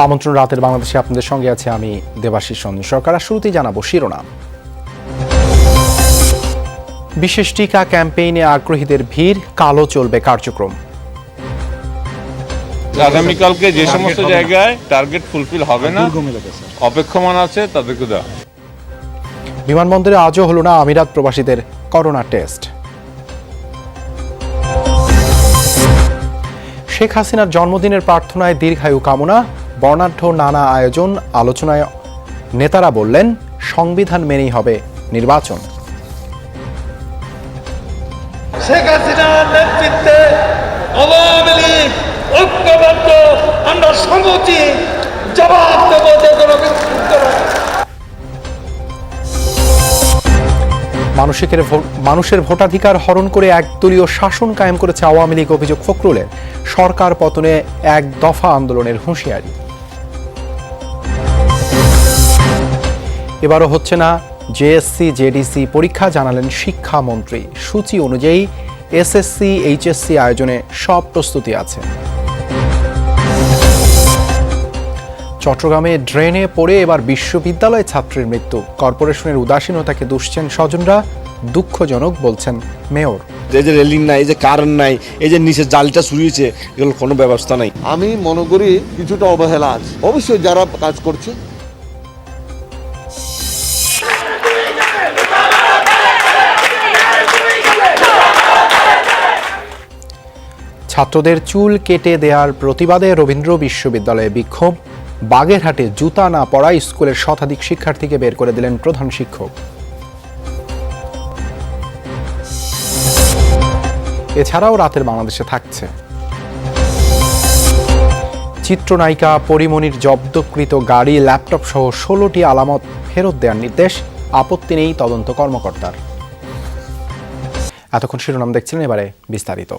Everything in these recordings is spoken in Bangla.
আমন্ত্রণ রাতের বাংলাদেশে আপনাদের সঙ্গে আছে আমি দেবাশিস রঞ্জন সরকার। শুরুতেই জানাবো শিরোনাম। বিশেষ টিকা ক্যাম্পেইনে আগ্রহীদের ভিড়, কালো চলবে কার্যক্রম। আগামীকালকে যে সমস্ত জায়গায় টার্গেট ফুলফিল হবে না, অপেক্ষমান আছে তাদেরকে দেওয়া। বিমানবন্দরে আজও হলো না আমিরাত প্রবাসীদের করোনা টেস্ট। শেখ হাসিনার জন্মদিনের প্রার্থনায় দীর্ঘায়ু কামনা, বর্ণাঢ্য নানা আয়োজন। আলোচনায় নেতারা বললেন সংবিধান মেনেই হবে নির্বাচন। শেখ হাসিনার নেতৃত্বে আওয়ামী লীগ ঐক্যবদ্ধ, আমরা সমুচিত জবাব দেব যে কোনো মানুষের ভোটাধিকার হরণ করে একদলীয় শাসন কায়েম করেছে আওয়ামী লীগ, অভিযোগ ফখরুলের। সরকার পতনে এক দফা আন্দোলনের হুঁশিয়ারি। এবারও হচ্ছে না জেএসসি জেডিসি পরীক্ষা, জানালেন শিক্ষামন্ত্রী। সূচি অনুযায়ী এসএসসি এইচএসসি আয়োজনে সব প্রস্তুতি আছে। চট্টগ্রামে ড্রেনে পড়ে এবার বিশ্ববিদ্যালয় ছাত্রের মৃত্যু। কর্পোরেশনের উদাসীনতাকে দুষছেন স্বজনরা, দুঃখজনক বলছেন মেয়র। এই যে রেলিং নাই, এই যে কারেন্ট নাই, এই যে নিচে জালটা ছড়িয়েছে, এগুলো কোনো ব্যবস্থা নাই। আমি মনে করি কিছুটা অবহেলা আছে অবশ্যই যারা কাজ করছে। ছাত্রদের চুল কেটে দেওয়ার প্রতিবাদে রবীন্দ্র বিশ্ববিদ্যালয়ে বিক্ষোভ। বাগেরহাটে জুতা না পরায় স্কুলের শতাধিক শিক্ষার্থীকে বের করে দিলেন প্রধান শিক্ষক। এছাড়াও রাতের বাংলাদেশে থাকছে চিত্রনায়িকা পরিমণির জব্দকৃত গাড়ি, ল্যাপটপ সহ 16টি আলামত ফেরত দেওয়ার নির্দেশ। আপত্তি নেই তদন্ত কর্মকর্তার। এতক্ষণ শিরোনাম দেখছিলেন, এবারে বিস্তারিত।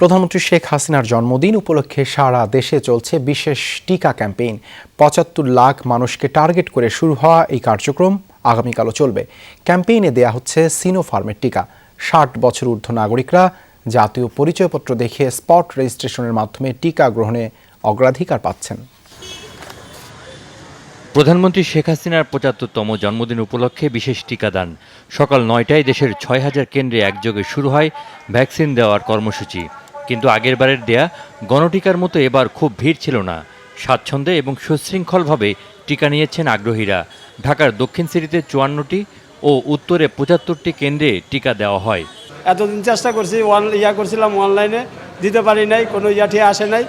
প্রধানমন্ত্রী শেখ হাসিনার জন্মদিন উপলক্ষে সারা দেশে চলছে বিশেষ টিকা ক্যাম্পেইন। 75 লাখ মানুষকে টার্গেট করে শুরু হওয়া এই কার্যক্রম আগামীকালও চলবে। ক্যাম্পেইনে দেয়া হচ্ছে সিনোফার্মের টিকা। 60 বছর ঊর্ধ্ব নাগরিকরা জাতীয় পরিচয়পত্র দেখিয়ে স্পট রেজিস্ট্রেশনের মাধ্যমে টিকা গ্রহণে অগ্রাধিকার পাচ্ছেন। প্রধানমন্ত্রী শেখ হাসিনার 75তম জন্মদিন উপলক্ষে বিশেষ টিকাদান। সকাল 9টায় দেশের 6000 কেন্দ্রে একযোগে শুরু হয় ভ্যাকসিন দেওয়ার কর্মসূচি। কিন্তু আগেরবারের দেয়া গণটিকার মতো এবার খুব ভিড় ছিল না। স্বাচ্ছন্দ্যে এবং সুশৃঙ্খলভাবে টিকা নিয়েছেন আগ্রহীরা। ঢাকার দক্ষিণ সিটিতে 54টি ও উত্তরে 75টি কেন্দ্রে টিকা দেওয়া হয়। এতদিন চেষ্টা করছি, করছিলাম অনলাইনে, দিতে পারি নাই, কোনো ঠিয়া আসে নাই।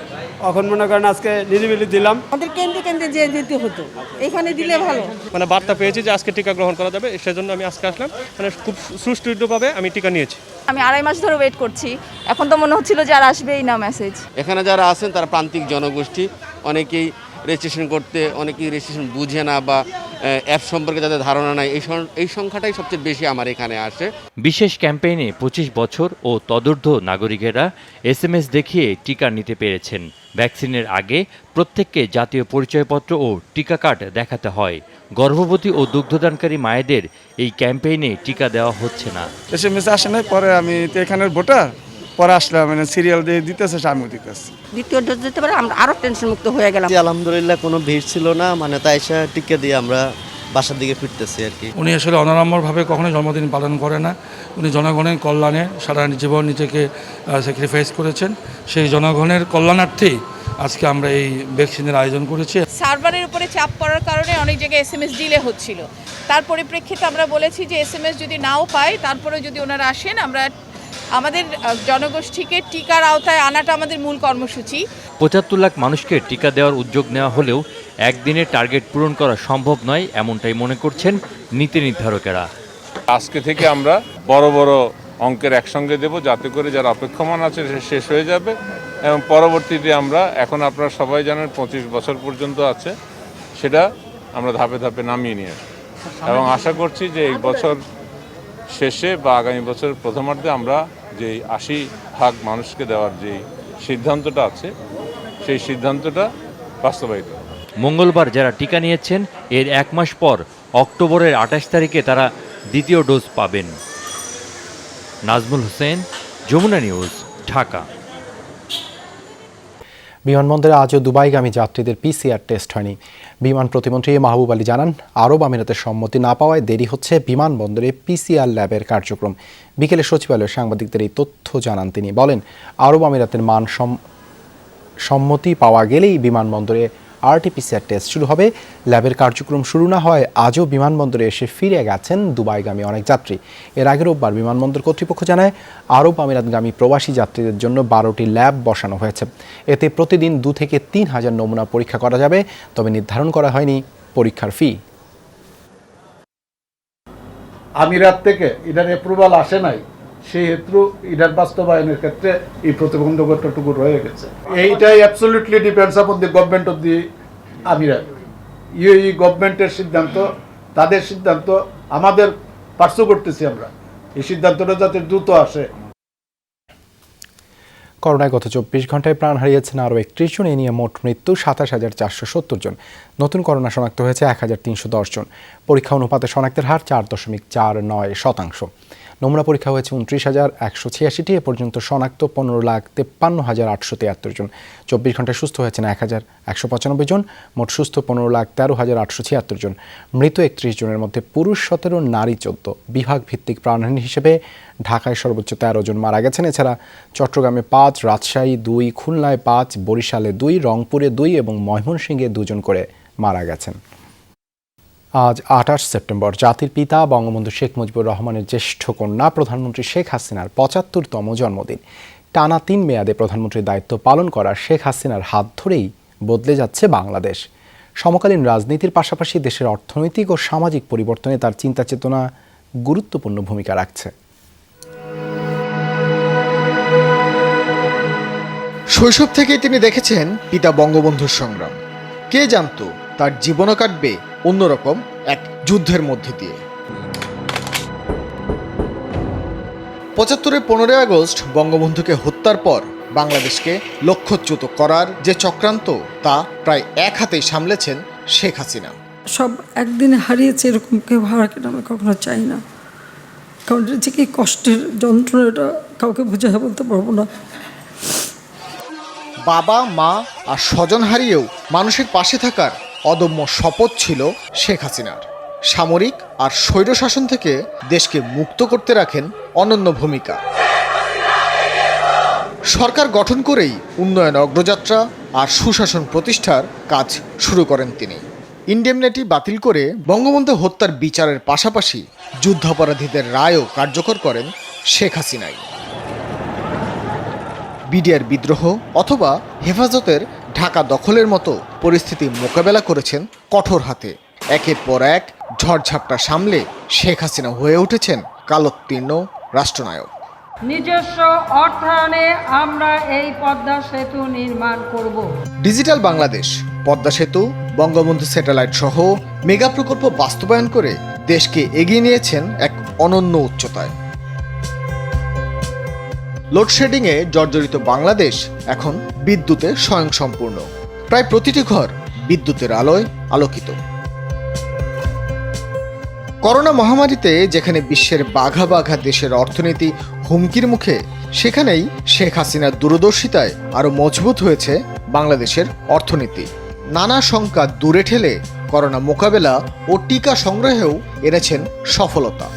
এখন মনে করেন আজকে নিরিবিলি দিলাম। আমাদের কেন্দ্রে কেন্দ্রে যে দিতে হতো, এখানে দিলে ভালো। মানে বার্তা পেয়েছি যে আজকে টিকা গ্রহণ করা যাবে, সেজন্য আমি আজকে আসলাম। মানে খুব সুষ্ঠুভাবে আমি টিকা নিয়েছি। আমি 2.5 মাস ধরে ওয়েট করছি, এখন তো মনে হচ্ছিল যে আর আসবেই না মেসেজ। এখানে যারা আছেন তারা প্রান্তিক জনগোষ্ঠী, অনেকেই রেজিস্ট্রেশন করতে, অনেকেই রেজিস্ট্রেশন বুঝে না বা অ্যাপ সম্পর্কে যাদের ধারণা নাই, এই সংখ্যাটাই সবচেয়ে বেশি আমার এখানে আসে। বিশেষ ক্যাম্পেইনে 25 বছর ও তদূর্ধ্ব নাগরিকেরা SMS দেখিয়ে টিকা নিতে পেরেছেন। ভ্যাকসিনের আগে প্রত্যেককে জাতীয় পরিচয়পত্র ও টিকা কার্ড দেখাতে হয়। গর্ভবতী ও দুগ্ধদানকারী মায়েদের এই ক্যাম্পেইনে টিকা দেওয়া হচ্ছে না। SMS আসে নাই, পরে আমি তো এখানের ভোটার, পরে আসলাম, মানে সিরিয়াল দিয়ে দিতেছে, আমিও দিতেছি। দ্বিতীয় ডোজ দিতে পারে, আমরা আরো টেনশন মুক্ত হয়ে গেলাম। আলহামদুলিল্লাহ কোনো ভিড় ছিল না, মানে তাই টিকা দিয়ে আমরা বাসার দিকে ফিরতেছি আর কি। উনি আসলে অনাড়ম্বরভাবে কখনোই জন্মদিন পালন করে না। উনি জনগণের কল্যাণে সারা জীবন নিজেকে স্যাক্রিফাইস করেছেন। সেই জনগণের কল্যাণার্থেই আজকে আমরা এই ভ্যাকসিনের আয়োজন করেছি। সার্ভারের উপরে চাপ পড়ার কারণে অনেক জায়গায় SMS ডিলে হচ্ছিল। তার পরিপ্রেক্ষিতে আমরা বলেছি যে SMS যদি নাও পাই, তারপরে যদি ওনারা আসেন, আমরা আমাদের জনগোষ্ঠীকে টিকার আওতায় আনাটা আমাদের মূল কর্মসূচি। 75 লাখ মানুষকে টিকা দেওয়ার উদ্যোগ নেওয়া হলেও একদিনে টার্গেট পূরণ করা সম্ভব নয়, এমনটাই মনে করছেন নীতি নির্ধারকেরা। আজকে থেকে আমরা বড় বড় অঙ্কের একসঙ্গে দেব, যাতে করে যারা অপেক্ষমান আছে সে শেষ হয়ে যাবে এবং পরবর্তীতে আমরা, এখন আপনারা সবাই জানেন 25 বছর পর্যন্ত আছে, সেটা আমরা ধাপে ধাপে নামিয়ে নিয়ে আসব এবং আশা করছি যে এই বছর শেষে বা আগামী বছর প্রথমার্ধে আমরা যে 80 ভাগ মানুষকে দেওয়ার যে সিদ্ধান্তটা আছে, সেই সিদ্ধান্তটা বাস্তবায়িত। মঙ্গলবার যারা টিকা নিয়েছেন, এর 1 মাস পর অক্টোবরের 28 তারিখে তারা দ্বিতীয় ডোজ পাবেন। নাজমুল হোসেন, যমুনা নিউজ, ঢাকা। বিমানবন্দরে আজও দুবাইগামী যাত্রীদের PCR টেস্ট হয়নি। বিমান প্রতিমন্ত্রী মাহবুব আলী জানান, আরব আমিরাতের সম্মতি না পাওয়ায় দেরি হচ্ছে বিমানবন্দরে PCR ল্যাবের কার্যক্রম। বিকেলে সচিবালয়ে সাংবাদিকদের এই তথ্য জানান তিনি। বলেন, আরব আমিরাতের মান সম্মতি পাওয়া গেলেই বিমানবন্দরে RT-PCR টেস্ট শুরু হবে। ল্যাবের কার্যক্রম শুরু না হয় আজও বিমানবন্দরে এসে ফিরে গেছেন দুবাইগামী অনেক যাত্রী। এর আগে রোববার বিমানবন্দর কর্তৃপক্ষ জানায়, আরব আমিরাতগামী প্রবাসী যাত্রীদের জন্য 12টি ল্যাব বসানো হয়েছে। এতে প্রতিদিন 2 থেকে 3 হাজার নমুনা পরীক্ষা করা যাবে। তবে নির্ধারণ করা হয়নি পরীক্ষার ফি। আমিরাত থেকে এটার অ্যাপ্রুভাল আসে নাই, সেহেতু এটার বাস্তবায়নের ক্ষেত্রে এই প্রতিবন্ধকতাটুকু রয়ে গেছে। এইটাই absolutely depends upon the government of the আমিরাত। ইউএই গভর্নমেন্টের সিদ্ধান্ত, তাদের সিদ্ধান্ত আমাদের পার্শ্ব করতেছি আমরা। এই সিদ্ধান্তটা যাতে দ্রুত আসে। করোনায় গত 24 ঘন্টায় প্রাণ হারিয়েছেন আরও 31 জন। এ নিয়ে মোট মৃত্যু 27,470 জন। নতুন করোনা শনাক্ত হয়েছে 1,310 জন। পরীক্ষা অনুপাতে শনাক্তের হার 4.49%। নমুনা পরীক্ষা হয়েছে 29,186টি। এ পর্যন্ত শনাক্ত 15,53,873 জন। 24 ঘন্টায় সুস্থ হয়েছেন 1,195 জন। মোট সুস্থ 15,13,876 জন। মৃত 31 জনের মধ্যে পুরুষ 17, নারী 14। বিভাগ ভিত্তিক প্রাণহানি হিসেবে ঢাকায় সর্বোচ্চ 13 জন মারা গেছেন। এছাড়া চট্টগ্রামে 5, রাজশাহী 2, খুলনায় 5, বরিশালে 2, রংপুরে 2 এবং ময়মনসিংহে 2 জন করে মারা গেছেন। আজ 28 সেপ্টেম্বর জাতির পিতা বঙ্গবন্ধু শেখ মুজিবুর রহমানের জ্যেষ্ঠ কন্যা প্রধানমন্ত্রী শেখ হাসিনার 75তম জন্মদিন। টানা 3 মেয়াদে প্রধানমন্ত্রীর দায়িত্ব পালন করা শেখ হাসিনার হাত ধরেই বদলে যাচ্ছে বাংলাদেশ। সমকালীন রাজনীতির পাশাপাশি দেশের অর্থনৈতিক ও সামাজিক পরিবর্তনে তার চিন্তা চেতনা গুরুত্বপূর্ণ ভূমিকা রাখছে। শৈশব থেকেই তিনি দেখেছেন পিতা বঙ্গবন্ধুর সংগ্রাম। কে জানতো তার জীবনও কাটবে অন্যরকম এক যুদ্ধের মধ্যে দিয়ে। 75-এর 15 আগস্ট বঙ্গবন্ধুকে হত্যার পর বাংলাদেশকে লক্ষ্যচ্যুত করার যে চক্রান্ত, তা প্রায় এক হাতেই সামলেছেন শেখ হাসিনা। সব একদিনে হারিয়েছে, এরকম কেউ হারাকে আমি কখনো চাই না। কারণ এটা যে কি কষ্টের যন্ত্রণাটা কাউকে বুঝে বলতে পারবো না। বাবা, মা আর স্বজন হারিয়েও মানুষের পাশে থাকার অদম্য শপথ ছিল শেখ হাসিনার। সামরিক আর স্বৈরশাসন থেকে দেশকে মুক্ত করতে রাখেন অনন্য ভূমিকা। সরকার গঠন করেই উন্নয়ন অগ্রযাত্রা আর সুশাসন প্রতিষ্ঠার কাজ শুরু করেন তিনি। ইন্ডেমনিটি বাতিল করে বঙ্গবন্ধু হত্যার বিচারের পাশাপাশি যুদ্ধাপরাধীদের রায়ও কার্যকর করেন শেখ হাসিনাই। বিডিআর বিদ্রোহ অথবা হেফাজতের ঢাকা দখলের মতো পরিস্থিতি মোকাবেলা করেছেন কঠোর হাতে। একের পর এক ঝড়ঝাপটা সামলে শেখ হাসিনা হয়ে উঠেছেন কালোত্তীর্ণ রাষ্ট্রনায়ক। নিজস্ব অর্থায়নে আমরা এই পদ্মা সেতু নির্মাণ করব। ডিজিটাল বাংলাদেশ, পদ্মা সেতু, বঙ্গবন্ধু স্যাটেলাইট সহ মেগা প্রকল্প বাস্তবায়ন করে দেশকে এগিয়ে নিয়েছেন এক অনন্য উচ্চতায়। লোডশেডিংয়ে জর্জরিত বাংলাদেশ এখন বিদ্যুতে স্বয়ংসম্পূর্ণ। প্রায় প্রতিটি ঘর বিদ্যুতের আলোয় আলোকিত। করোনা মহামারীতে যেখানে বিশ্বের বাঘা বাঘা দেশের অর্থনীতি হুমকির মুখে, সেখানেই শেখ হাসিনার দূরদর্শিতায় আরও মজবুত হয়েছে বাংলাদেশের অর্থনীতি। নানা শঙ্কা দূরে ঠেলে করোনা মোকাবেলা ও টিকা সংগ্রহেও এনেছেন সফলতা।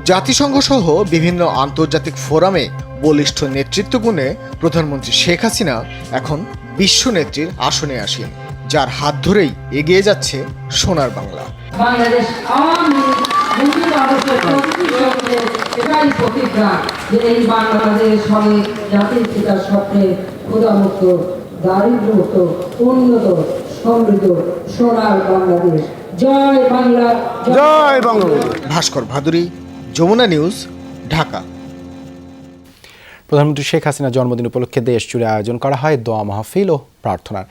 জাতিসংঘ সহ বিভিন্ন আন্তর্জাতিক ফোরামে বলিষ্ঠ নেতৃত্ব গুণে প্রধানমন্ত্রী শেখ হাসিনা এখন বিশ্ব নেত্রীর আসনে আসীন, যার হাত ধরেই এগিয়ে যাচ্ছে সোনার বাংলা। বাংলাদেশ আওয়ামী এই বাংলাদেশ হবে জাতির পিতার স্বপ্নে ক্ষুধামুক্ত, দারিদ্র্যমুক্ত, উন্নত, সমৃদ্ধ সোনার বাংলাদেশ। জয় বাংলা, জয় বঙ্গবন্ধু। ভাস্কর ভাদুরী, যমুনা নিউজ, ঢাকা। প্রধানমন্ত্রী শেখ হাসিনার জন্মদিন উপলক্ষে দেশ জুড়ে আয়োজন করা হয় দোয়া মাহফিল ও প্রার্থনার।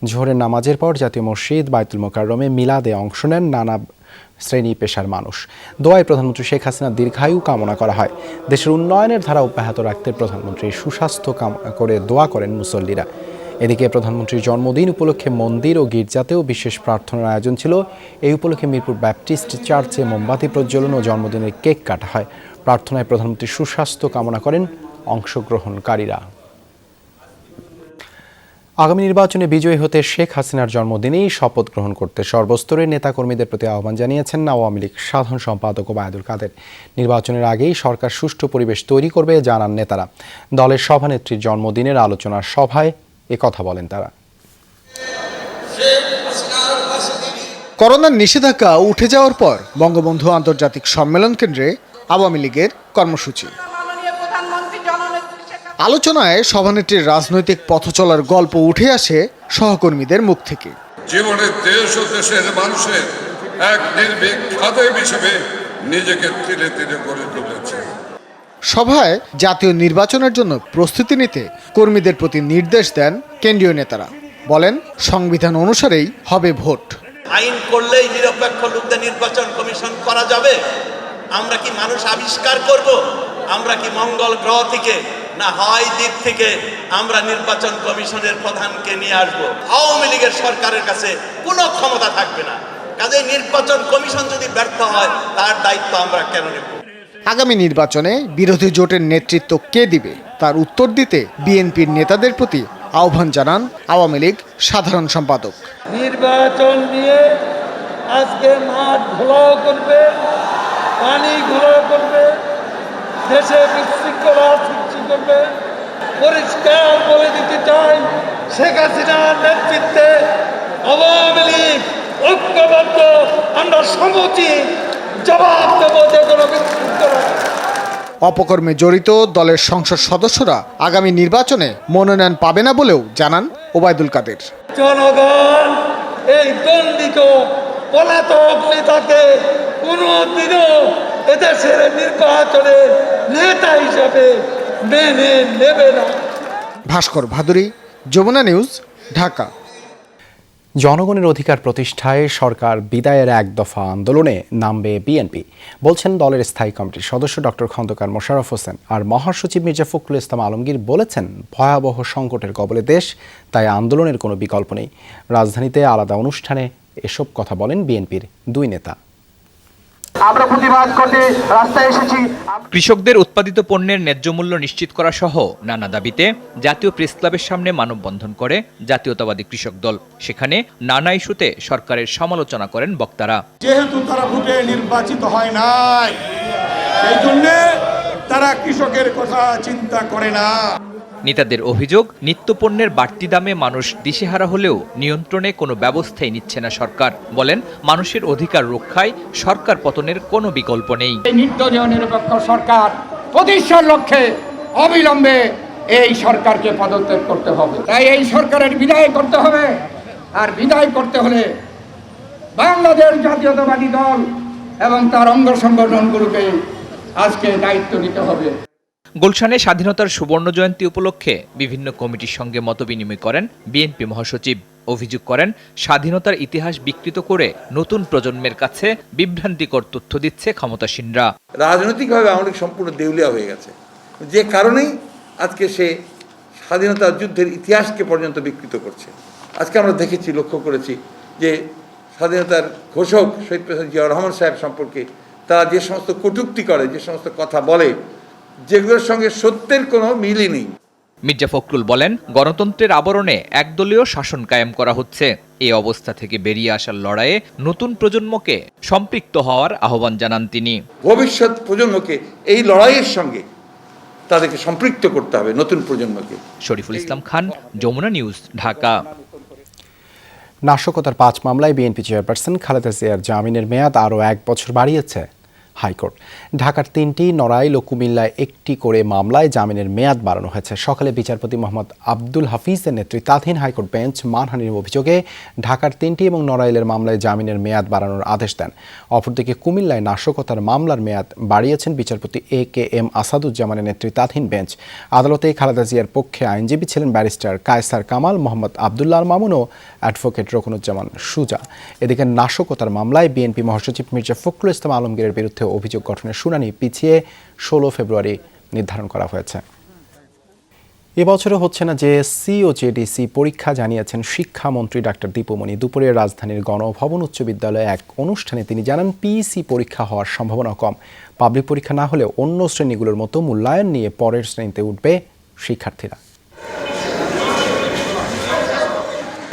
জোহরের নামাজের পর জাতীয় মসজিদ বায়তুল মোকাররমে মিলাদে অংশ নেন নানা শ্রেণী পেশার মানুষ। দোয়ায় প্রধানমন্ত্রী শেখ হাসিনার দীর্ঘায়ু কামনা করা হয়। দেশের উন্নয়নের ধারা অব্যাহত রাখতে প্রধানমন্ত্রীর সুস্বাস্থ্য কামনা করে দোয়া করেন মুসল্লিরা। এদিকে প্রধানমন্ত্রীর জন্মদিন উপলক্ষে মন্দির ও গির্জাতেও বিশেষ প্রার্থনার আয়োজন ছিল। এই উপলক্ষে মিরপুর ব্যাপটিস্ট চার্চে মোমবাতি প্রজ্বলন ও জন্মদিনের কেক কাটা হয়। প্রার্থনায় প্রধানমন্ত্রীর সুস্বাস্থ্য কামনা করেন অংশগ্রহণকারীরা। আগামী নির্বাচনে বিজয়ী হতে শেখ হাসিনার জন্মদিনেই শপথ গ্রহণ করতে সর্বস্তরের নেতাকর্মীদের প্রতি আহ্বান জানিয়েছেন আওয়ামী লীগ সাধারণ সম্পাদক ওবায়দুল কাদের। নির্বাচনের আগেই সরকার সুষ্ঠু পরিবেশ তৈরি করবে জানান নেতারা। দলের সভানেত্রীর জন্মদিনের আলোচনার সভায় একথা বলেন তারা। করোনার নিষেধাজ্ঞা উঠে যাওয়ার পর বঙ্গবন্ধু আন্তর্জাতিক সম্মেলন কেন্দ্রে আওয়ামী লীগের কর্মসূচি। আলোচনায় সভানেত্রীর রাজনৈতিক পথ চলার গল্প উঠে আসে সহকর্মীদের মুখ থেকে। জীবনে দেশ ও দেশের মানুষের এক নির্ভীক খাদেম হিসেবে নিজেকে তিলে তিলে গড়ে তুলেছে। সভায় জাতীয় নির্বাচনের জন্য প্রস্তুতি নিতে কর্মীদের প্রতি নির্দেশ দেন কেন্দ্রীয় নেতারা। বলেন, সংবিধান অনুসারেই হবে ভোট। আইন করলেই নিরপেক্ষ লোকদের নির্বাচন কমিশন করা যাবে? আমরা কি মানুষ আবিষ্কার করব? আমরা কি মঙ্গল গ্রহ থেকে না হয় দিক থেকে আমরা নির্বাচন কমিশনের প্রধানকে নিয়ে আসবো? আওয়ামী লীগের সরকারের কাছে কোনো ক্ষমতা থাকবে না। কাজেই নির্বাচন কমিশন যদি ব্যর্থ হয় তার দায়িত্ব আমরা কেন নেব? আগামী নির্বাচনে বিরোধী জোটের নেতৃত্ব কে দিবে তার উত্তর দিতে বিএনপির নেতাদের প্রতি আহ্বান জানান আওয়ামী লীগ সাধারণ সম্পাদক। নির্বাচন নিয়ে আজকে মাঠ ঘোলাও করবে, পানি ঘোলাও করবে, দেশে বিশৃঙ্খলা সৃষ্টি করবে। পরিষ্কার বলে দিতে চাই, শেখ হাসিনার নেতৃত্বে আওয়ামী লীগ ঐক্যবদ্ধ, আমরা সমুচিত জবাব দেব যে কোনো বিশৃঙ্খলা। অপকর্মে জড়িত দলের সংসদ সদস্যরা আগামী নির্বাচনে মনোনয়ন পাবে না বলেও জানান ওবায়দুল কাদের। জনগণ এই দণ্ডিত পলাতক নেতাকে কোনোদিনও এদেশের নির্বাচনের নেতা হিসাবে মেনে নেবে না। ভাস্কর ভাদুরী, যমুনা নিউজ, ঢাকা। জনগণের অধিকার প্রতিষ্ঠায় সরকার বিদায়ের এক দফা আন্দোলনে নামবে বিএনপি, বলছেন দলের স্থায়ী কমিটির সদস্য ডক্টর খন্দকার মোশাররফ হোসেন। আর মহাসচিব মির্জা ফখরুল ইসলাম আলমগীর বলেছেন, ভয়াবহ সংকটের কবলে দেশ, তাই আন্দোলনের কোনো বিকল্প নেই। রাজধানীতে আলাদা অনুষ্ঠানে এসব কথা বলেন বিএনপির দুই নেতা। আমরা প্রতিবাদ করতে রাস্তায় এসেছি। কৃষকদের উৎপাদিত পণ্যের ন্যায্য মূল্য নিশ্চিত করা সহ নানা দাবিতে জাতীয় প্রেস ক্লাবের সামনে মানববন্ধন করে জাতীয়তাবাদী কৃষক দল। সেখানে নানা ইস্যুতে সরকারের সমালোচনা করেন বক্তারা। যেহেতু তারা ভোটে নির্বাচিত হয় নাই, সেই জন্য তারা কৃষকের কথা চিন্তা করে না। নেতাদের অভিযোগ, নিত্যপণ্যের বাড়তি দামে মানুষ দিশেহারা হলেও নিয়ন্ত্রণে কোনো ব্যবস্থাই নিচ্ছে না সরকার। বলেন, মানুষের অধিকার রক্ষায় সরকার পতনের কোনো বিকল্প নেই। নির্দলীয় নিরপেক্ষ সরকার প্রতিষ্ঠার লক্ষ্যে অবিলম্বে এই সরকারকে পদত্যাগ করতে হবে। তাই এই সরকারের বিদায় করতে হবে। আর বিদায় করতে হলে বাংলাদেশ জাতীয়তাবাদী দল এবং তার অঙ্গ সংগঠনগুলোকে আজকে দায়িত্ব নিতে হবে। গুলশানে স্বাধীনতার সুবর্ণ জয়ন্তী উপলক্ষে বিভিন্ন কমিটির সঙ্গে মতবিনিময় করেন বিএনপি মহাসচিব। অভিযোগ করেন, স্বাধীনতার ইতিহাস বিকৃত করে নতুন প্রজন্মের কাছে বিভ্রান্তিকর তথ্য দিচ্ছে ক্ষমতাসীনরা। রাজনৈতিকভাবে আওয়ামী লীগ সম্পূর্ণ দেউলিয়া হয়ে গেছে, যে কারণেই আজকে সে স্বাধীনতা যুদ্ধের ইতিহাসকে পর্যন্ত বিকৃত করছে। আজকে আমরা দেখেছি, লক্ষ্য করেছি যে স্বাধীনতার ঘোষক শহীদ প্রেসিডেন্ট জিয়াউর রহমান সাহেব সম্পর্কে তারা যে সমস্ত কটূক্তি করে, যে সমস্ত কথা বলে, যেগুলোর সঙ্গে সত্যের কোনো মিলই নেই। মির্জা ফখরুল বলেন, গণতন্ত্রের আবরণে একদলীয় শাসন কায়েম করা হচ্ছে। এই অবস্থা থেকে বেরিয়ে আসার লড়াইয়ে নতুন প্রজন্মকে সম্পৃক্ত হওয়ার আহ্বান জানান তিনি। ভবিষ্যৎ প্রজন্মকে এই লড়াইয়ের সঙ্গে তাদেরকে সম্পৃক্ত করতে হবে, নতুন প্রজন্মকে। শরীফুল ইসলাম খান, যমুনা নিউজ, ঢাকা। নাশকতার 5 মামলায় বিএনপি চেয়ারপারসন খালেদা জিয়ার জামিনের মেয়াদ আরও 1 বছর বাড়িয়েছে হাইকোর্ট। ঢাকার 3টি, নড়াইল ও কুমিল্লায় 1টি করে মামলায় জামিনের মেয়াদ বাড়ানো হয়েছে। সকালে বিচারপতি মোহাম্মদ আব্দুল হাফিজের নেতৃত্বাধীন হাইকোর্ট বেঞ্চ মানহানির অভিযোগে ঢাকার 3টি এবং নড়াইলের মামলায় জামিনের মেয়াদ বাড়ানোর আদেশ দেন। অপরদিকে কুমিল্লায় নাশকতার মামলার মেয়াদ বাড়িয়েছেন বিচারপতি AKM আসাদুজ্জামানের নেতৃত্বাধীন বেঞ্চ। আদালতে খালেদা জিয়ার পক্ষে আইনজীবী ছিলেন ব্যারিস্টার কায়সার কামাল, মোহাম্মদ আবদুল্লাহ আল মামুন ও অ্যাডভোকেট রকুনুজ্জামান সুজা। এদিকে নাশকতার মামলায় বিএনপি মহাসচিব মির্জা ফখরুল ইসলাম আলমগীরের বিরুদ্ধে অভিযোগ গঠনের শুনানি পিছিয়ে 16 ফেব্রুয়ারি নির্ধারণ করা হয়েছে। এবছরও হচ্ছে না জেএসসি ও জেডিসি পরীক্ষা, জানিয়েছেন শিক্ষামন্ত্রী ডাক্তার দীপুমণি। দুপুরে রাজধানীর গণভবন উচ্চ বিদ্যালয়ে এক অনুষ্ঠানে তিনি জানান, পিইসি পরীক্ষা হওয়ার সম্ভাবনা কম। পাবলিক পরীক্ষা না হলেও অন্য শ্রেণীগুলোর মতো মূল্যায়ন নিয়ে পরের শ্রেণীতে উঠবে শিক্ষার্থীরা।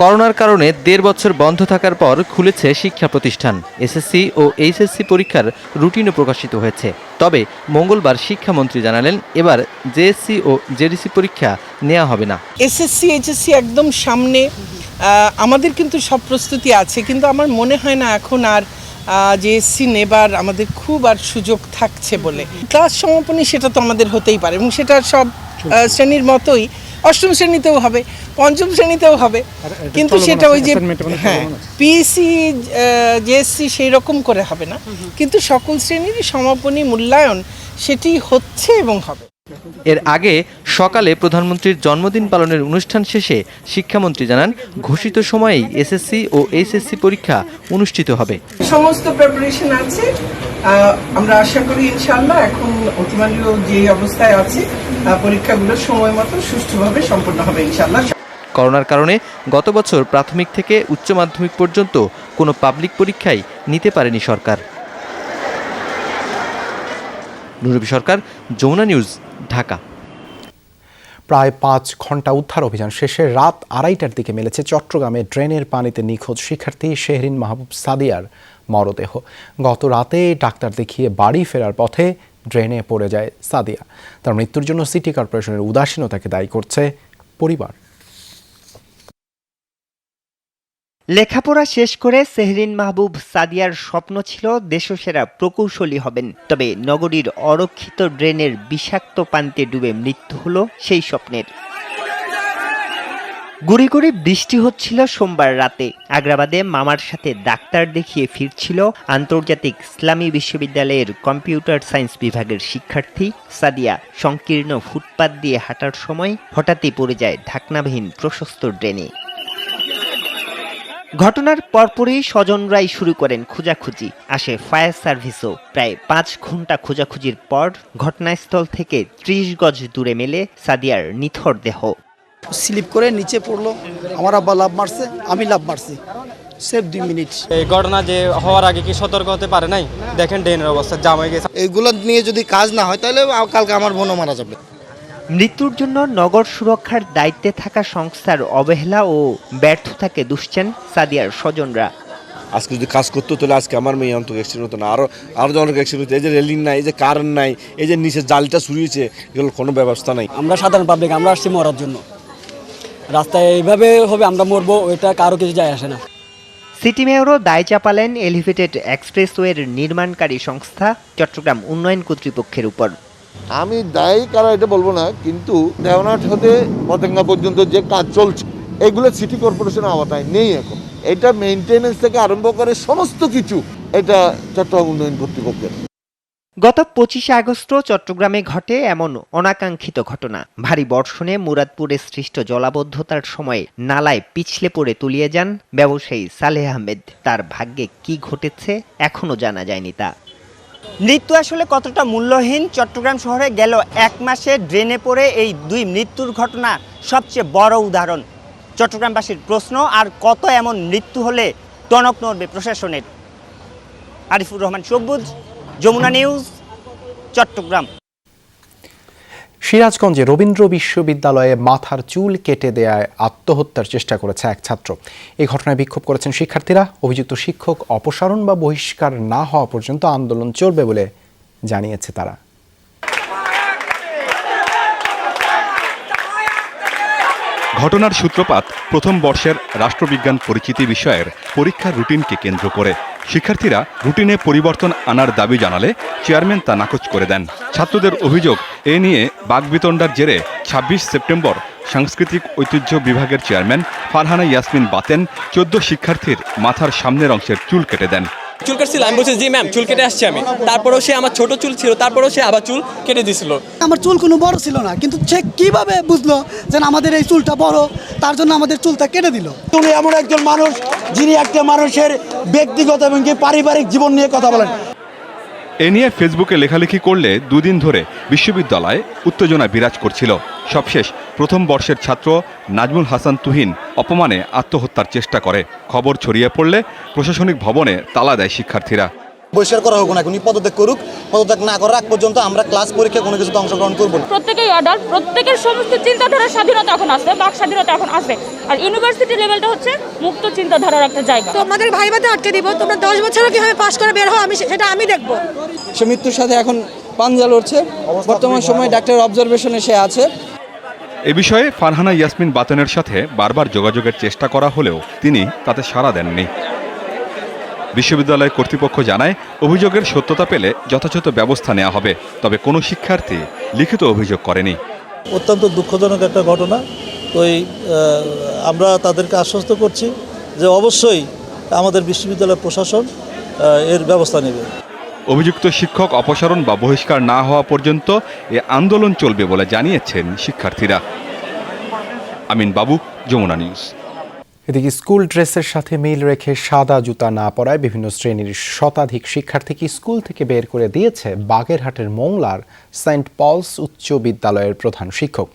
করোনার কারণে 1.5 বছর বন্ধ থাকার পর খুলেছে শিক্ষা প্রতিষ্ঠান। এসএসসি ও এইচএসসি পরীক্ষার রুটিনও প্রকাশিত হয়েছে। তবে মঙ্গলবার শিক্ষামন্ত্রী জানালেন এবার জেএসসি ও জেডিসি পরীক্ষা নেওয়া হবে না। এসএসসি এইচএসসি একদম সামনে, আমাদের কিন্তু সব প্রস্তুতি আছে, কিন্তু আমার মনে হয় না এখন আর জেএসসি নেবার আমাদের খুব আর সুযোগ থাকছে বলে। ক্লাস সমাপনী সেটা তো আমাদের হতেই পারে এবং সেটা সব শ্রেণীর মতোই অষ্টম শ্রেণীতেও হবে, পঞ্চম শ্রেণীতেও হবে, কিন্তু সেটা ওই যে হ্যাঁ পিএসসি জেএসসি সেই রকম করে হবে না, কিন্তু সকল শ্রেণীরই সমাপনী মূল্যায়ন সেটি হচ্ছে এবং হবে। এর আগে সকালে প্রধানমন্ত্রীর জন্মদিন পালনের অনুষ্ঠান শেষে শিক্ষামন্ত্রী জানান ঘোষিত সময়েই এসএসসি ও এইচএসসি পরীক্ষা অনুষ্ঠিত হবে। সমস্ত প্রিপারেশন আছে, আমরা আশা করি ইনশাআল্লাহ এখন অতিমানীয় যে অবস্থায় আছে পরীক্ষাগুলো সময় মতো সুষ্ঠুভাবে সম্পন্ন হবে ইনশাআল্লাহ। করোনার কারণে গত বছর প্রাথমিক থেকে উচ্চ মাধ্যমিক পর্যন্ত কোনো পাবলিক পরীক্ষাই নিতে পারেনি সরকার। নুরবি সরকার, যমুনা নিউজ, ঢাকা। প্রায় 5 ঘন্টা উদ্ধার অভিযান শেষে রাত 2:30টার দিকে মিলেছে চট্টগ্রামে ড্রেনের পানিতে নিখোঁজ শিক্ষার্থী শেহরিন মাহবুব সাদিয়ার মরদেহ। গত রাতে ডাক্তার দেখিয়ে বাড়ি ফেরার পথে ড্রেনে পড়ে যায় সাদিয়া। তার মৃত্যুর জন্য সিটি কর্পোরেশনের উদাসীনতাকে দায়ী করছে পরিবার। লেখাপড়া শেষ করে শেহরিন মাহবুব সাদিয়ার স্বপ্ন ছিল দেশসেরা প্রকৌশলী হবেন, তবে নগরীর অরক্ষিত ড্রেনের বিষাক্ত পানিতে ডুবে মৃত্যু হলো সেই স্বপ্নের। গুড়ি গুড়ি বৃষ্টি হচ্ছিল সোমবার রাতে। আগ্রাবাদে মামার সাথে ডাক্তার দেখিয়ে ফিরছিল আন্তর্জাতিক ইসলামী বিশ্ববিদ্যালয়ের কম্পিউটার সায়েন্স বিভাগের শিক্ষার্থী সাদিয়া। সংকীর্ণ ফুটপাত দিয়ে হাঁটার সময় হঠাৎই পড়ে যায় ঢাকনাবিহীন প্রশস্ত ড্রেনে। ঘটনার পরপরই স্বজনরাই শুরু করেন খোঁজাখুঁজি। আসে ফায়ার সার্ভিসও। প্রায় 5 ঘন্টা খোঁজাখুঁজির পর ঘটনাস্থল থেকে 30 গজ দূরে মেলে সাদিয়ার নিথর দেহ। স্লিপ করে নিচে পড়লো, আমার আব্বা লাভ মারছে, আমি লাভ মারছি, সেফ 2 মিনিট। এই ঘটনা যে হওয়ার আগে কি সতর্ক হতে পারে নাই? দেখেন ড্রেনের অবস্থা জাম হয়ে গেছে। এইগুলো নিয়ে যদি কাজ না হয় তাহলে কালকে আমার বোনও মারা যাবে। মৃত্যুর জন্য নগর সুরক্ষার দায়িত্বে থাকা সংস্থার অবহেলা ও ব্যর্থতাকে দুষছেন সাদিয়ার স্বজনরা। আজকে যদি কাজ করতো তাহলে আজকে আমার মেয়ে অন্তত অ্যাক্সিডেন্ট হতো না, আরো অনেক অ্যাক্সিডেন্ট হতো। এই যে রেলিং নাই, এই যে কারেন্ট নাই, এই যে নিচে জালটা ছুরিয়েছে, এগুলো কোনো ব্যবস্থা নাই। আমরা সাধারণ পাবলিক, আমরা আসছি মরার জন্য। রাস্তায় এইভাবে হবে আমরা মরবো, ওইটা কারো কিছু যায় আসে না। সিটি মেয়রও দায় চাপালেন এলিভেটেড এক্সপ্রেসওয়ের নির্মাণকারী সংস্থা চট্টগ্রাম উন্নয়ন কর্তৃপক্ষের উপর। আমি দায়ী কারা এটা বলবো না, কিন্তু দেওনাট হতে পতেঙ্গা পর্যন্ত যে কাজ চলছে এগুলো সিটি কর্পোরেশনের আওতায় নেই এখন। এটা মেইনটেনেন্স থেকে আরম্ভ করে সমস্ত কিছু এটা চট্টগ্রাম উন্নয়ন কর্তৃপক্ষের। গত 25 আগস্ট চট্টগ্রামে ঘটে এমন অনাকাঙ্ক্ষিত ঘটনা। ভারী বর্ষণে মুরাদপুরে সৃষ্ট জলাবদ্ধতার সময় নালায় পিছলে পড়ে তলিয়ে যান ব্যবসায়ী সালেহ আহমেদ। তার ভাগ্যে কি ঘটেছে এখনো জানা যায়নি। তা মৃত্যু আসলে কতটা মূল্যহীন? চট্টগ্রাম শহরে গেল 1 মাসে ড্রেনে পড়ে এই 2 মৃত্যুর ঘটনা সবচেয়ে বড় উদাহরণ। চট্টগ্রামবাসীর প্রশ্ন, আর কত এমন মৃত্যু হলে টনক নড়বে প্রশাসনের? আরিফুর রহমান সবুজ, যমুনা নিউজ, চট্টগ্রাম। সিরাজগঞ্জে রবীন্দ্র বিশ্ববিদ্যালয়ে মাথার চুল কেটে দেয়ায় আত্মহত্যার চেষ্টা করেছে এক ছাত্র। এই ঘটনায় বিক্ষোভ করেছেন শিক্ষার্থীরা। অভিযুক্ত শিক্ষক অপসারণ বা বহিষ্কার না হওয়া পর্যন্ত আন্দোলন চলবে বলে জানিয়েছে তারা। ঘটনার সূত্রপাত প্রথম বর্ষের রাষ্ট্রবিজ্ঞান পরিচিতি বিষয়ের পরীক্ষার রুটিনকে কেন্দ্র করে। শিক্ষার্থীরা রুটিনে পরিবর্তন আনার দাবি জানালে চেয়ারম্যান তা নাকচ করে দেন। ছাত্রদের অভিযোগ, এ নিয়ে বাকবিতণ্ডার জেরে 26 সেপ্টেম্বর সাংস্কৃতিক ঐতিহ্য বিভাগের চেয়ারম্যান ফারহানা ইয়াসমিন বাতেন 14 শিক্ষার্থীর মাথার সামনের অংশের চুল কেটে দেন। চুল কাটছিল, আমি বলছি জি ম্যাম চুল কেটে আসছি আমি। তারপরেও সে আমার ছোট চুল ছিল, তারপরেও সে আবার চুল কেটে দিছিল। আমার চুল কোনো বড় ছিল না, কিন্তু সে কিভাবে বুঝলো যে আমাদের এই চুলটা বড়, তার জন্য আমাদের চুলটা কেটে দিল। উনি এমন একজন মানুষ যিনি একটা মানুষের ব্যক্তিগত এবং পারিবারিক জীবন নিয়ে কথা বলেন। এ নিয়ে ফেসবুকে লেখালেখি করলে 2 দিন ধরে বিশ্ববিদ্যালয়ে উত্তেজনা বিরাজ করছিল। সবশেষ প্রথম বর্ষের ছাত্র নাজমুল হাসান তুহিন অপমানে আত্মহত্যার চেষ্টা করে। খবর ছড়িয়ে পড়লে প্রশাসনিক ভবনে তালা দেয় শিক্ষার্থীরা। বহিষ্কার করা হোক না, উনি পদত্যাগ করুক। পদত্যাগ না করার আগ পর্যন্ত আমরা ক্লাস পরীক্ষা কোনো কিছুতে অংশগ্রহণ করব না। প্রত্যেকেই অ্যাডাল্ট, প্রত্যেকের সমস্ত চিন্তাধারার স্বাধীনতা এখন আসবে, বাক স্বাধীনতা এখন আসবে। আর ইউনিভার্সিটি লেভেলটা হচ্ছে মুক্ত চিন্তাধারার একটা জায়গা। তোমাদের ভাইভাতে আটকে দিব, তোমরা 10 বছরও কিভাবে পাস করে বের হও সেটা আমি দেখব। সে মৃত্যুর সাথে এখন পাঞ্জা লড়ছে, বর্তমান সময়ে ডাক্তার অবজারভেশনে সে আছে। এ বিষয়ে ফারহানা ইয়াসমিন বাতনের সাথে বারবার যোগাযোগের চেষ্টা করা হলেও তিনি তাতে সাড়া দেননি। বিশ্ববিদ্যালয় কর্তৃপক্ষ জানায়, অভিযোগের সত্যতা পেলে যথাযথ ব্যবস্থা নেওয়া হবে, তবে কোনো শিক্ষার্থী লিখিত অভিযোগ করেনি। অত্যন্ত দুঃখজনক একটা ঘটনা। তো আমরা তাদেরকে আশ্বস্ত করছি যে অবশ্যই আমাদের বিশ্ববিদ্যালয় প্রশাসন এর ব্যবস্থা নেবে। অভিযুক্ত শিক্ষক অপসারণ বা বহিষ্কার না হওয়া পর্যন্ত এ আন্দোলন চলবে বলে জানিয়েছেন শিক্ষার্থীরা। আমিন বাবু, যমুনা নিউজ। এদিকে স্কুল ড্রেসের সাথে মিল রেখে সাদা জুতা না পরায় বিভিন্ন শ্রেণীর শতাধিক শিক্ষার্থীকে স্কুল থেকে বের করে দিয়েছে বাগেরহাটের মোংলার সেন্ট পলস উচ্চ বিদ্যালয়ের প্রধান শিক্ষক।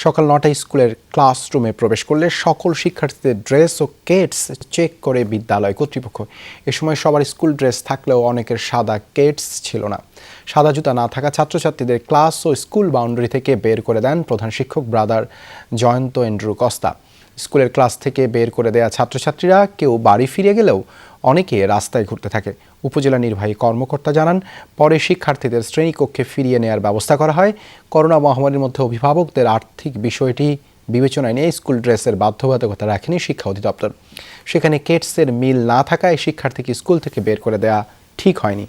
সকাল 9টায় স্কুলের ক্লাসরুমে প্রবেশ করলে সকল শিক্ষার্থীদের ড্রেস ও কেটস চেক করে বিদ্যালয় কর্তৃপক্ষ। এ সময় সবার স্কুল ড্রেস থাকলেও অনেকের সাদা কেটস ছিল না। সাদা জুতা না থাকা ছাত্রছাত্রীদের ক্লাস ও স্কুল বাউন্ডারি থেকে বের করে দেন প্রধান শিক্ষক ব্রাদার জয়ন্ত এন্ড্রু কস্তা। স্কুলের ক্লাস থেকে বের করে দেয়া ছাত্রছাত্রীরা কেউ বাড়ি ফিরে গেলেও অনেকে রাস্তায় ঘুরতে থাকে। উপজেলা নির্বাহী কর্মকর্তা জানান, পরে শিক্ষার্থীদের শ্রেণীকক্ষে ফিরিয়ে নেওয়ার ব্যবস্থা করা হয়। করোনা মহামারীর মধ্যে অভিভাবকদের আর্থিক বিষয়টি বিবেচনায় নিয়ে স্কুল ড্রেসের বাধ্যবাধকতা রাখেনি শিক্ষা অধিদপ্তর। সেখানে কেটসের মিল না থাকায় শিক্ষার্থীকে স্কুল থেকে বের করে দেয়া ঠিক হয়নি।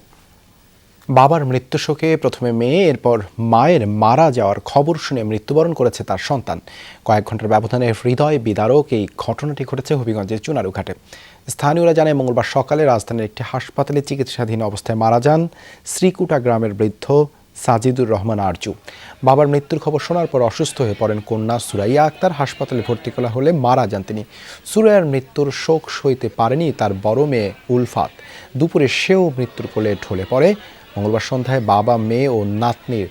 বাবার মৃত্যু শোকে প্রথমে মেয়ে, এরপর মায়ের মারা যাওয়ার খবর শুনে মৃত্যুবরণ করেছে তার সন্তান। কয়েক ঘন্টার ব্যবধানে হৃদয় বিদারক এই ঘটনাটি ঘটেছে হবিগঞ্জের চুনারুঘাটে। স্থানীয়রা জানায়, মঙ্গলবার সকালে রাজধানীর একটি হাসপাতালে চিকিৎসাধীন অবস্থায় মারা যান শ্রীকুটা গ্রামের বৃদ্ধ সাজিদুর রহমান আরজু। বাবার মৃত্যুর খবর শোনার পর অসুস্থ হয়ে পড়েন কন্যা সুরাইয়া আক্তার। হাসপাতালে ভর্তি করা হলে মারা যান তিনি। সুরাইয়ার মৃত্যুর শোক সইতে পারেনি তার বড় মেয়ে উলফাত। দুপুরে সেও মৃত্যুর কোলে ঢলে পড়ে। মঙ্গলবার সন্ধ্যায় বাবা, মেয়ে ও নাতনির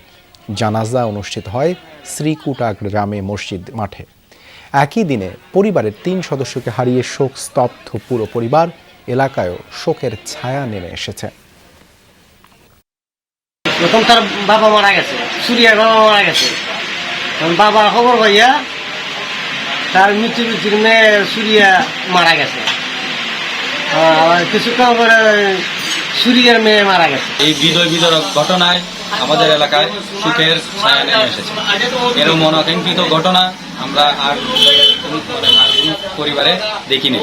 জানাজা অনুষ্ঠিত হয় শ্রীকুটা গ্রামে মসজিদ মাঠে। একই দিনে পরিবারের 3 সদস্যকে হারিয়ে শোক স্তব্ধ পুরো পরিবার। এলাকায়ও শোকের ছায়া নেমে এসেছে। প্রথম তার বাবা মারা গেছে, সুরিয়ার বাবা মারা গেছে। বাবা খবর ভাইয়া তার মৃত্যুর মেয়ে সুরিয়া মারা গেছে। কিছুক্ষণ পরে সুরিয়ার মেয়ে মারা গেছে। এই হৃদয় বিদারক ঘটনায় আমাদের এলাকায় শোকের ছায়া নেমে এসেছে। এরকম অনাকাঙ্ক্ষিত ঘটনা আমরা আর পরিবারে দেখিনি।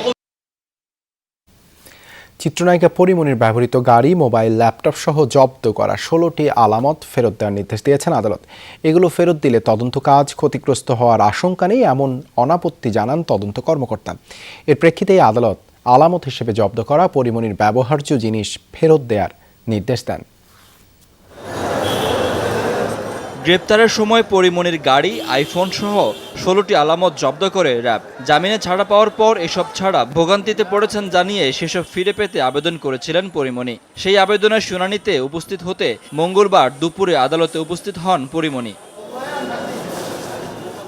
চিত্রনায়িকা পরিমণির ব্যবহৃত গাড়ি, মোবাইল, ল্যাপটপ সহ জব্দ করা 16টি আলামত ফেরত দেওয়ার নির্দেশ দিয়েছেন আদালত। এগুলো ফেরত দিলে তদন্ত কাজ ক্ষতিগ্রস্ত হওয়ার আশঙ্কা নেই এমন অনাপত্তি জানান তদন্ত কর্মকর্তা। এর প্রেক্ষিতেই আদালত আলামত হিসেবে জব্দ করা পরিমণির ব্যবহার্য জিনিস ফেরত দেওয়ার নির্দেশ দেন। গ্রেপ্তারের সময় পরিমণির গাড়ি, আইফোন সহ 16টি আলামত জব্দ করে র্যাব। জামিনে ছাড়া পাওয়ার পর এসব ছাড়া ভোগান্তিতে পড়েছেন জানিয়ে সেসব ফিরে পেতে আবেদন করেছিলেন পরিমণি। সেই আবেদনের শুনানিতে উপস্থিত হতে মঙ্গলবার দুপুরে আদালতে উপস্থিত হন পরিমণি।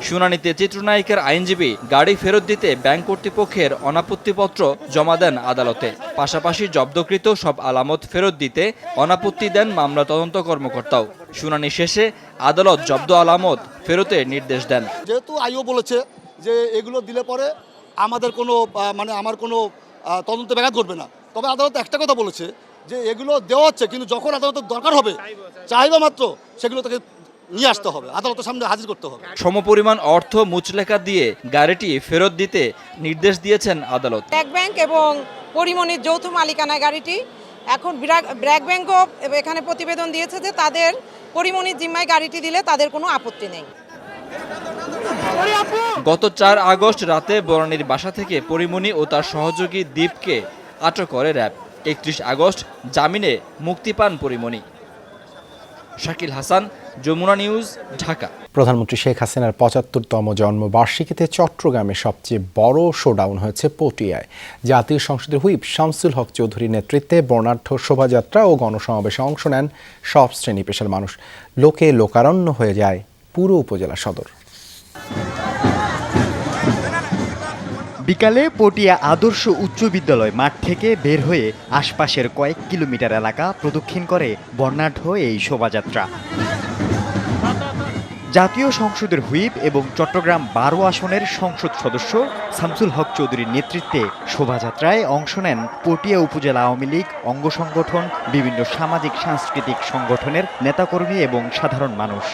শুনানিতে চিত্রনায়িকার আইনজীবী গাড়ি ফেরত দিতে ব্যাংক কর্তৃপক্ষের অনাপত্তিপত্র জমা দেন আদালতে। পাশাপাশি জব্দকৃত সব আলামত ফেরত দিতে অনাপত্তি দেন মামলা তদন্ত কর্মকর্তাও। শুনানি শেষে আদালত জব্দ আলামত ফেরতের নির্দেশ দেন। যেহেতু আইও বলেছে যে এগুলো দিলে পরে আমাদের কোনো আমার কোনো তদন্ত ব্যাঘাত ঘটবে না, তবে আদালত একটা কথা বলেছে যে এগুলো দেওয়া হচ্ছে, কিন্তু যখন আদালতের দরকার হবে চাহিদা মাত্র সেগুলো তাকে নিয়ে আসতে হবে, আদালতের সামনে হাজির করতে হবে। সমপরিমাণ অর্থ মুচলেখা দিয়ে গাড়িটি ফেরত দিতে নির্দেশ দিয়েছেন আদালত। ব্র্যাক ব্যাংক এবং পরিমণির যৌথ মালিকানায় গাড়িটি। এখন ব্র্যাক ব্যাংকও এখানে প্রতিবেদন দিয়েছে যে তাদের পরিমণির জিম্মায় গাড়িটি দিলে তাদের কোনো আপত্তি নেই। গত 4 আগস্ট রাতে বনানীর বাসা থেকে পরিমণি ও তার সহযোগী দীপকে আটক করে র্যাব। 31 আগস্ট জামিনে মুক্তি পান পরিমণি। শাকিল হাসান, যমুনা নিউজ, ঢাকা। প্রধানমন্ত্রী শেখ হাসিনার 75তম জন্মবার্ষিকীতে চট্টগ্রামে সবচেয়ে বড় শোডাউন হয়েছে পটিয়ায়। জাতীয় সংসদের হুইপ শামসুল হক চৌধুরীর নেতৃত্বে বর্ণাঢ্য শোভাযাত্রা ও গণসমাবেশে অংশ নেন সব শ্রেণী পেশার মানুষ। লোকে লোকারণ্য হয়ে যায় পুরো উপজেলা সদর। বিকালে পটিয়া আদর্শ উচ্চ বিদ্যালয় মাঠ থেকে বের হয়ে আশপাশের কয়েক কিলোমিটার এলাকা প্রদক্ষিণ করে বর্ণাঢ্য এই শোভাযাত্রা। জাতীয় সংসদের হুইপ এবং চট্টগ্রাম 12 আসনের সংসদ সদস্য শামসুল হক চৌধুরীর নেতৃত্বে শোভাযাত্রায় অংশ নেন পটিয়া উপজেলা আওয়ামী লীগ অঙ্গ সংগঠন, বিভিন্ন সামাজিক সাংস্কৃতিক সংগঠনের নেতাকর্মী এবং সাধারণ মানুষ।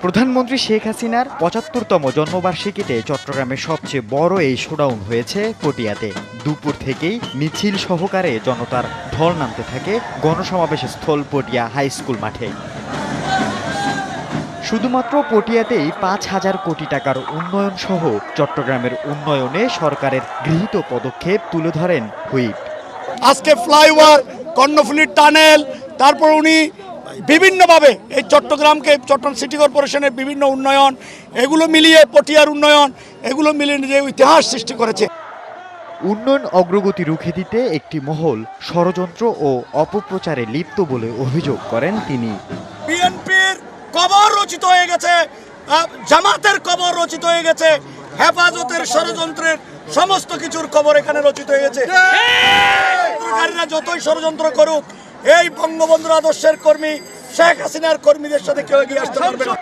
প্রধানমন্ত্রী শেখ হাসিনার ৭৫তম জন্মবার্ষিকীতে চট্টগ্রামের সবচেয়ে বড় এই শোডাউন হয়েছে পটিয়াতে। দুপুর থেকেই মিছিল সহকারে জনতার ঢল নামতে থাকে গণসমাবেশ স্থল পটিয়া হাই স্কুল মাঠে। শুধুমাত্র পটিয়াতেই ৫,০০০ কোটি টাকার উন্নয়ন সহ চট্টগ্রামের উন্নয়নে সরকারের গৃহীত পদক্ষেপ তুলে ধরেন হুইপ। আজকে ফ্লাইওভার, কর্ণফুলীর টানেল, তারপর উনি বিভিন্নভাবে এই চট্টগ্রাম সিটি কর্পোরেশনের বিভিন্ন উন্নয়ন, এগুলো মিলিয়ে পটিয়ার উন্নয়ন, এগুলো মিলিয়ে যে ইতিহাস সৃষ্টি করেছে। উন্নয়ন অগ্রগতি রুখে দিতে একটি মহল ষড়যন্ত্র ও অপপ্রচারে লিপ্ত বলে অভিযোগ করেন তিনি। বিএনপির কবর রচিত হয়ে গেছে, জামাতের কবর রচিত হয়ে গেছে, হেফাজতের ষড়যন্ত্রের সমস্ত কিছুর কবর এখানে রচিত হয়ে গেছে। যতই ষড়যন্ত্র করুক, এই বঙ্গবন্ধুর আদর্শের কর্মী শেখ হাসিনার কর্মীদের সাথে কেউ এগিয়ে আসতে পারবে না।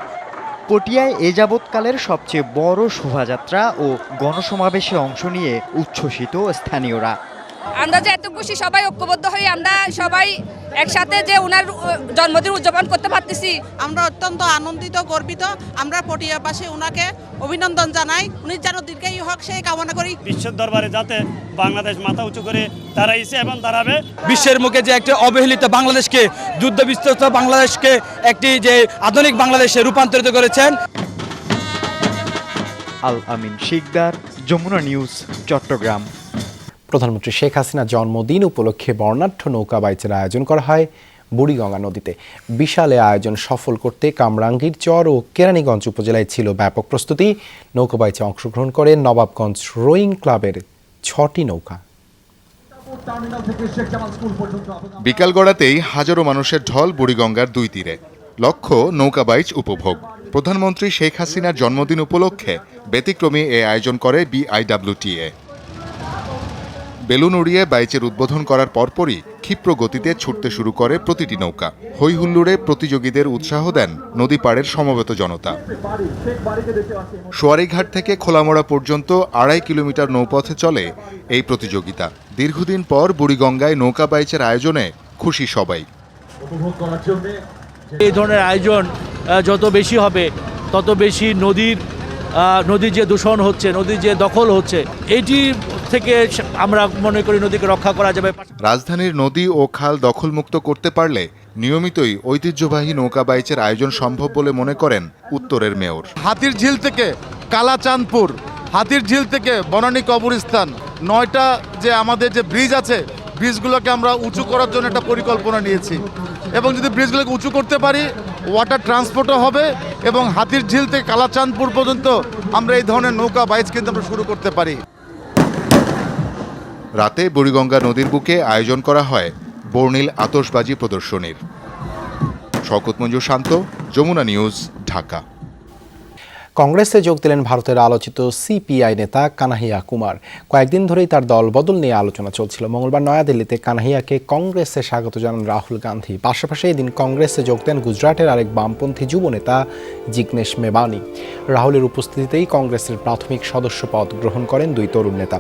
পটিয়ায় এ যাবৎকালের সবচেয়ে বড় শোভাযাত্রা ও গণসমাবেশে অংশ নিয়ে উচ্ছ্বসিত স্থানীয়রা। আমরা যে এত খুশি, সবাই ঐক্যবদ্ধ হয়ে আমরা সবাই একসাথে যে ওনার জন্মদিন উদযাপন করতে পারতেছি, আমরা অত্যন্ত আনন্দিত, গর্বিত। আমরা পটিয়াবাসী ওনাকে অভিনন্দন জানাই। উনি যেন দীর্ঘায়ু হোক সেই কামনা করি। বিশ্বের দরবারে যাতে বাংলাদেশ মাথা উঁচু করে দাঁড়াইছে এবং দাঁড়াবে। বিশ্বের মুখে যে একটা অবহেলিত বাংলাদেশকে, যুদ্ধ বিধ্বস্ত বাংলাদেশকে একটি যে আধুনিক বাংলাদেশে রূপান্তরিত করেছেন। আল আমিন শিকদার, যমুনা নিউজ, চট্টগ্রাম। প্রধানমন্ত্রী শেখ হাসিনার জন্মদিন উপলক্ষে বর্ণাঢ্য নৌকা বাইচের আয়োজন করা হয় বুড়িগঙ্গা নদীতে। বিশাল আয়োজন সফল করতে কামরাঙ্গীর চর ও কেরানীগঞ্জ উপজেলায় ছিল ব্যাপক প্রস্তুতি। নৌকা বাইচে অংশগ্রহণ করে নবাবগঞ্জ রোয়িং ক্লাবের 6টি নৌকা। বিকাল গড়াতেই হাজারো মানুষের ঢল বুড়িগঙ্গার দুই তীরে। লক্ষ্য নৌকা বাইচ উপভোগ। প্রধানমন্ত্রী শেখ হাসিনার জন্মদিন উপলক্ষে ব্যতিক্রমী এ আয়োজন করে BIWTA। বেলুন উড়িয়ে বাইচের উদ্বোধন করার পরপরই ক্ষিপ্র গতিতে ছুটতে শুরু করে প্রতিটি নৌকা। হৈ হুল্লোড়ে প্রতিযোগীদের উৎসাহ দেন নদী পাড়ের সমবেত জনতা। সোয়ারীঘাট থেকে খোলামোড়া পর্যন্ত 2.5 কিলোমিটার নৌপথে চলে এই প্রতিযোগিতা। দীর্ঘদিন পর বুড়িগঙ্গায় নৌকা বাইচের আয়োজনে খুশি সবাই। এই ধরনের আয়োজন যত বেশি হবে তত বেশি নদীর যে দূষণ হচ্ছে, নদীর যে দখল হচ্ছে, এটি থেকে আমরা মনে করি নদীকে রক্ষা করা যাবে। রাজধানীর নদী ও খাল দখলমুক্ত করতে পারলে নিয়মিতই ঐতিহ্যবাহী নৌকা বাইচের আয়োজন সম্ভব বলে মনে করেন উত্তরের মেয়র। হাতির ঝিল থেকে কালাচাঁদপুর, হাতির ঝিল থেকে বনানী কবরস্থান, 9টা যে আমাদের যে ব্রিজ আছে, ব্রিজগুলোকে আমরা উঁচু করার জন্য একটা পরিকল্পনা নিয়েছি এবং যদি ব্রিজগুলোকে উঁচু করতে পারি ওয়াটার ট্রান্সপোর্টও হবে এবং হাতির ঝিল থেকে কালাচাঁদপুর পর্যন্ত আমরা এই ধরনের নৌকা বাইচ কিন্তু আমরা শুরু করতে পারি। রাতে বুড়িগঙ্গা নদীর বুকে আয়োজন করা হয় বর্ণিল আতশবাজি প্রদর্শনীর। শওকত মঞ্জুর শান্ত, যমুনা নিউজ, ঢাকা। কংগ্রেসে যোগ দিলেন ভারতের আলোচিত CPI নেতা কানাহিয়া কুমার। কয়েকদিন ধরেই তার দল বদল নিয়ে আলোচনা চলছিল। মঙ্গলবার নয়াদিল্লিতে কানাহিয়াকে কংগ্রেসে স্বাগত জানান রাহুল গান্ধী। পাশাপাশি এদিন কংগ্রেসে যোগ দেন গুজরাটের আরেক বামপন্থী যুব নেতা জিগ্নেশ মেবানি। রাহুলের উপস্থিতিতেই কংগ্রেসের প্রাথমিক সদস্য পদ গ্রহণ করেন দুই তরুণ নেতা।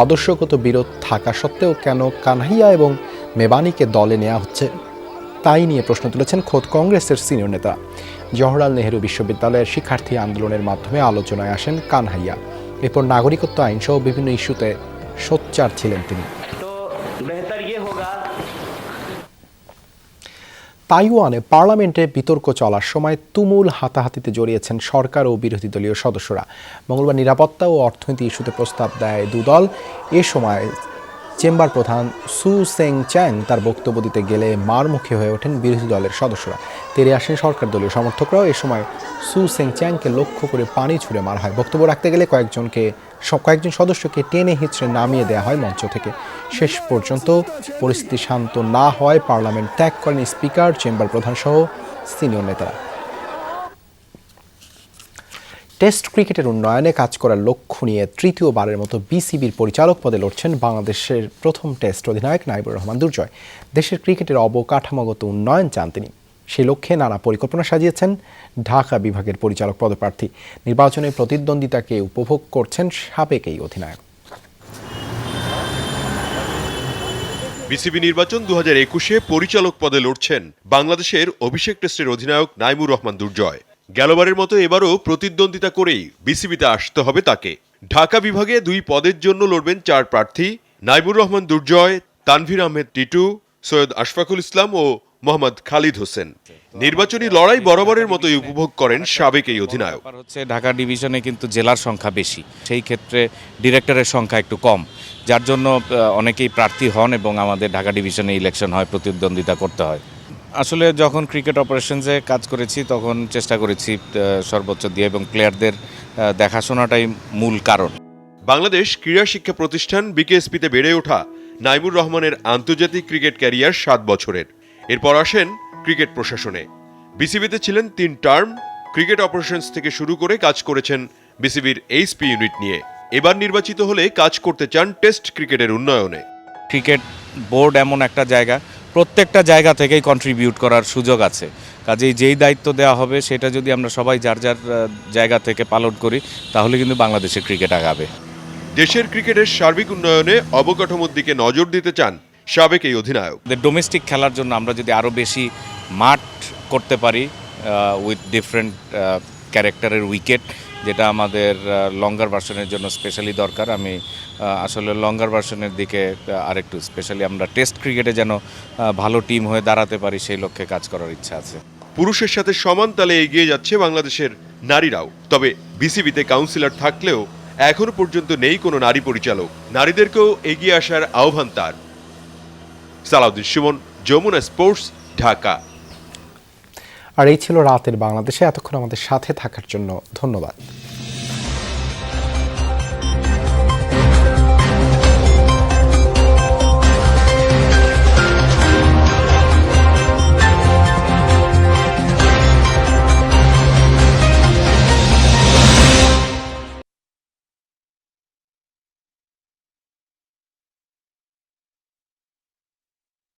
আদর্শগত বিরোধ থাকা সত্ত্বেও কেন কানাহিয়া এবং মেবানিকে দলে নেওয়া হচ্ছে তাই নিয়ে প্রশ্ন তুলেছেন খোদ কংগ্রেসের সিনিয়র নেতা। জওহরলাল নেহরু বিশ্ববিদ্যালয়ের শিক্ষার্থী আন্দোলনের মাধ্যমে আলোচনায় আসেন কানহাইয়া। এরপর নাগরিকত্ব আইন সহ বিভিন্ন ইস্যুতে সোচ্চার ছিলেন তিনি। তাইওয়ানে পার্লামেন্টে বিতর্ক চলার সময় তুমুল হাতাহাতিতে জড়িয়েছেন সরকার ও বিরোধী দলীয় সদস্যরা। মঙ্গলবার নিরাপত্তা ও অর্থনীতি ইস্যুতে প্রস্তাব দেয় দুদল। এ সময় চেম্বার প্রধান সু সেং চ্যাং তার বক্তব্য দিতে গেলে মারমুখী হয়ে ওঠেন বিরোধী দলের সদস্যরা। তেরে আসেন সরকার দলীয় সমর্থকরাও। এ সময় সু সেং চ্যাংকে লক্ষ্য করে পানি ছুড়ে মারা হয়। বক্তব্য রাখতে গেলে কয়েকজন সদস্যকে টেনে হিঁচড়ে নামিয়ে দেওয়া হয় মঞ্চ থেকে। শেষ পর্যন্ত পরিস্থিতি শান্ত না হওয়ায় পার্লামেন্ট ত্যাগ করেন স্পিকার, চেম্বার প্রধান সহ সিনিয়র নেতারা। টেস্ট ক্রিকেটের উন্নয়নে কাজ করার লক্ষ্য নিয়ে তৃতীয়বারের মতো বিসিবির পরিচালক পদে লড়ছেন বাংলাদেশের প্রথম টেস্ট অধিনায়ক নাইবুর রহমান দুর্জয়। দেশের ক্রিকেটের অবকাঠামোগত উন্নয়ন চান তিনি। সেই লক্ষ্যে নানা পরিকল্পনা সাজিয়েছেন ঢাকা বিভাগের পরিচালক পদপ্রার্থী। নির্বাচনে প্রতিদ্বন্দ্বিতাকে উপভোগ করছেন সাবেক এই অধিনায়ক। বিসিবি নির্বাচন 2021-এ পরিচালক পদে লড়ছেন বাংলাদেশের অভিষেক টেস্টের অধিনায়ক নাইমুর রহমান দুর্জয়। গেলবারের মতো এবারও প্রতিদ্বন্দ্বিতা করেই বিসিবিতে আসতে হবে তাকে। ঢাকা বিভাগে 2 পদের জন্য লড়বেন 4 প্রার্থী: নাইমুর রহমান দুর্জয়, তানভীর আহমেদ টিটু, সৈয়দ আশফাকুল ইসলাম ও মোহাম্মদ খালিদ হোসেন। নির্বাচনী লড়াই বরাবরের মতোই উপভোগ করেন সাবেক এই অধিনায়ক। ঢাকা ডিভিশনে কিন্তু জেলার সংখ্যা বেশি, সেই ক্ষেত্রে ডিরেক্টরের সংখ্যা একটু কম, যার জন্য অনেকেই প্রার্থী হন এবং আমাদের ঢাকা ডিভিশনে ইলেকশন হয়, প্রতিদ্বন্দ্বিতা করতে হয়। আসলে যখন ক্রিকেট অপারেশনসে কাজ করেছি তখন চেষ্টা করেছি সর্বোচ্চ দিয়ে, এবং প্লেয়ারদের দেখাশোনাটাই মূল কারণ। বাংলাদেশ ক্রীড়া শিক্ষা প্রতিষ্ঠান বিকেএসপিতে বেড়ে ওঠা নাইমুর রহমানের আন্তর্জাতিক ক্রিকেট ক্যারিয়ার 7 বছরের। এরপর আসেন ক্রিকেট প্রশাসনে। বিসিবিতে ছিলেন 3 টার্ম। ক্রিকেট অপারেশনস থেকে শুরু করে কাজ করেছেন বিসিবির এইচপি ইউনিট নিয়ে। এবার নির্বাচিত হলে কাজ করতে চান টেস্ট ক্রিকেটের উন্নয়নে। ক্রিকেট বোর্ড এমন একটা জায়গা, প্রত্যেকটা জায়গা থেকেই কন্ট্রিবিউট করার সুযোগ আছে। কাজেই যেই দায়িত্ব দেওয়া হবে সেটা যদি আমরা সবাই যার যার জায়গা থেকে পালন করি তাহলে কিন্তু বাংলাদেশের ক্রিকেট আগাবে। দেশের ক্রিকেটের সার্বিক উন্নয়নে অবকাঠামোর দিকে নজর দিতে চান সাবেক এই অধিনায়ক। ডোমেস্টিক খেলার জন্য আমরা যদি আরও বেশি মাঠ করতে পারি উইথ ডিফারেন্ট ক্যারেক্টারের উইকেট, যেটা আমাদের লঙ্গার ভার্সনের জন্য স্পেশালি দরকার। আমি আসলে লঙ্গার ভার্সনের দিকে আরেকটু স্পেশালি আমরা টেস্ট ক্রিকেটে যেন ভালো টিম হয়ে দাঁড়াতে পারি সেই লক্ষ্যে কাজ করার ইচ্ছা আছে। পুরুষের সাথে সমান তালে এগিয়ে যাচ্ছে বাংলাদেশের নারীরাও। তবে বিসিবিতে কাউন্সিলর থাকলেও এখনো পর্যন্ত নেই কোনো নারী পরিচালক। নারীদেরকেও এগিয়ে আসার আহ্বান তার। সালাউদ্দিন সুমন, যমুনা স্পোর্টস, ঢাকা। আর এই ছিল রাতের বাংলাদেশে। এতক্ষণ আমাদের সাথে থাকার জন্য ধন্যবাদ।